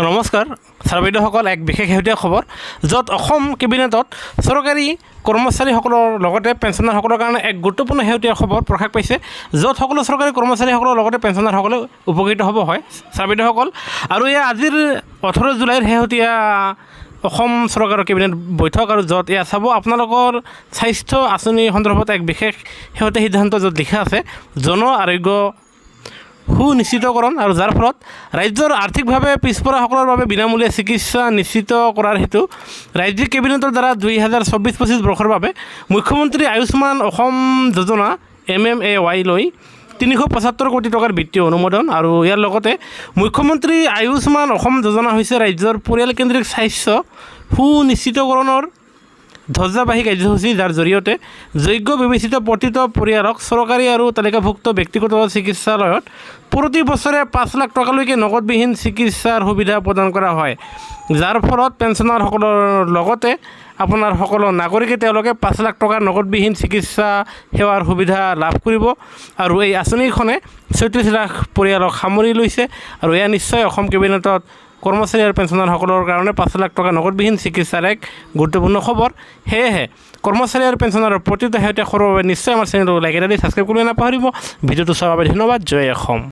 নমস্কাৰ ছাৰ বাইদেউসকল, এক বিশেষ শেহতীয়া খবৰ য'ত অসম কেবিনেটত চৰকাৰী কৰ্মচাৰীসকলৰ লগতে পেঞ্চনাৰসকলৰ কাৰণে এক গুৰুত্বপূৰ্ণ শেহতীয়া খবৰ প্ৰকাশ পাইছে, য'ত সকলো চৰকাৰী কৰ্মচাৰীসকলৰ লগতে পেঞ্চনাৰসকলে উপকৃত হ'ব হয় ছাৰ বাইদেউসকল। আৰু এয়া আজিৰ 18 জুলাইৰ শেহতীয়া অসম চৰকাৰৰ কেবিনেট বৈঠক, আৰু য'ত এয়া চাব আপোনালোকৰ স্বাস্থ্য আঁচনি সন্দৰ্ভত এক বিশেষ শেহতীয়া সিদ্ধান্ত য'ত লিখা আছে জন আৰোগ্য সুনিশ্চিতকৰণ, আৰু যাৰ ফলত ৰাজ্যৰ আৰ্থিকভাৱে পিছপৰাসকলৰ বাবে বিনামূলীয়া চিকিৎসা নিশ্চিত কৰাৰ হেতু ৰাজ্যিক কেবিনেটৰ দ্বাৰা 2024-25 বৰ্ষৰ বাবে মুখ্যমন্ত্ৰী আয়ুষ্মান অসম যোজনা MMAY লৈ 375 কোটি টকাৰ বিত্তীয় অনুমোদন। আৰু ইয়াৰ লগতে মুখ্যমন্ত্ৰী আয়ুষ্মান অসম যোজনা হৈছে ৰাজ্যৰ পৰিয়ালকেন্দ্ৰিক স্বাস্থ্য সুনিশ্চিতকৰণৰ ধ্বজাবাহী কাৰ্যসূচী, যাৰ জৰিয়তে যোগ্য বিবেচিত প্ৰতিটো পৰিয়ালক চৰকাৰী আৰু তালিকাভুক্ত ব্যক্তিগত চিকিৎসালয়ত প্ৰতি বছৰে 5 লাখ টকালৈকে নগদবিহীন চিকিৎসাৰ সুবিধা প্ৰদান কৰা হয়, যাৰ ফলত পেঞ্চনাৰসকলৰ লগতে আপোনাৰ সকলো নাগৰিকে তেওঁলোকে 5 লাখ টকাৰ নগদবিহীন চিকিৎসা সেৱাৰ সুবিধা লাভ কৰিব। আৰু এই আঁচনিখনে 36 লাখ পৰিয়ালক সামৰি লৈছে, আৰু এয়া নিশ্চয় অসম কেবিনেটত কৰ্মচাৰী আৰু পেঞ্চনাৰসকলৰ কাৰণে 5 লাখ টকা নগদবিহীন চিকিৎসাৰ এক গুৰুত্বপূৰ্ণ খবৰ। সেয়েহে কৰ্মচাৰী আৰু পেঞ্চনাৰৰ প্ৰতিটো শেহতীয়া খবৰৰ বাবে নিশ্চয় আমাৰ চেনেলটো লাইক এটা দি ছাবস্ক্ৰাইব কৰিবলৈ নাপাহৰিব। ভিডিঅ'টো চোৱাৰ বাবে ধন্যবাদ। জয় অসম।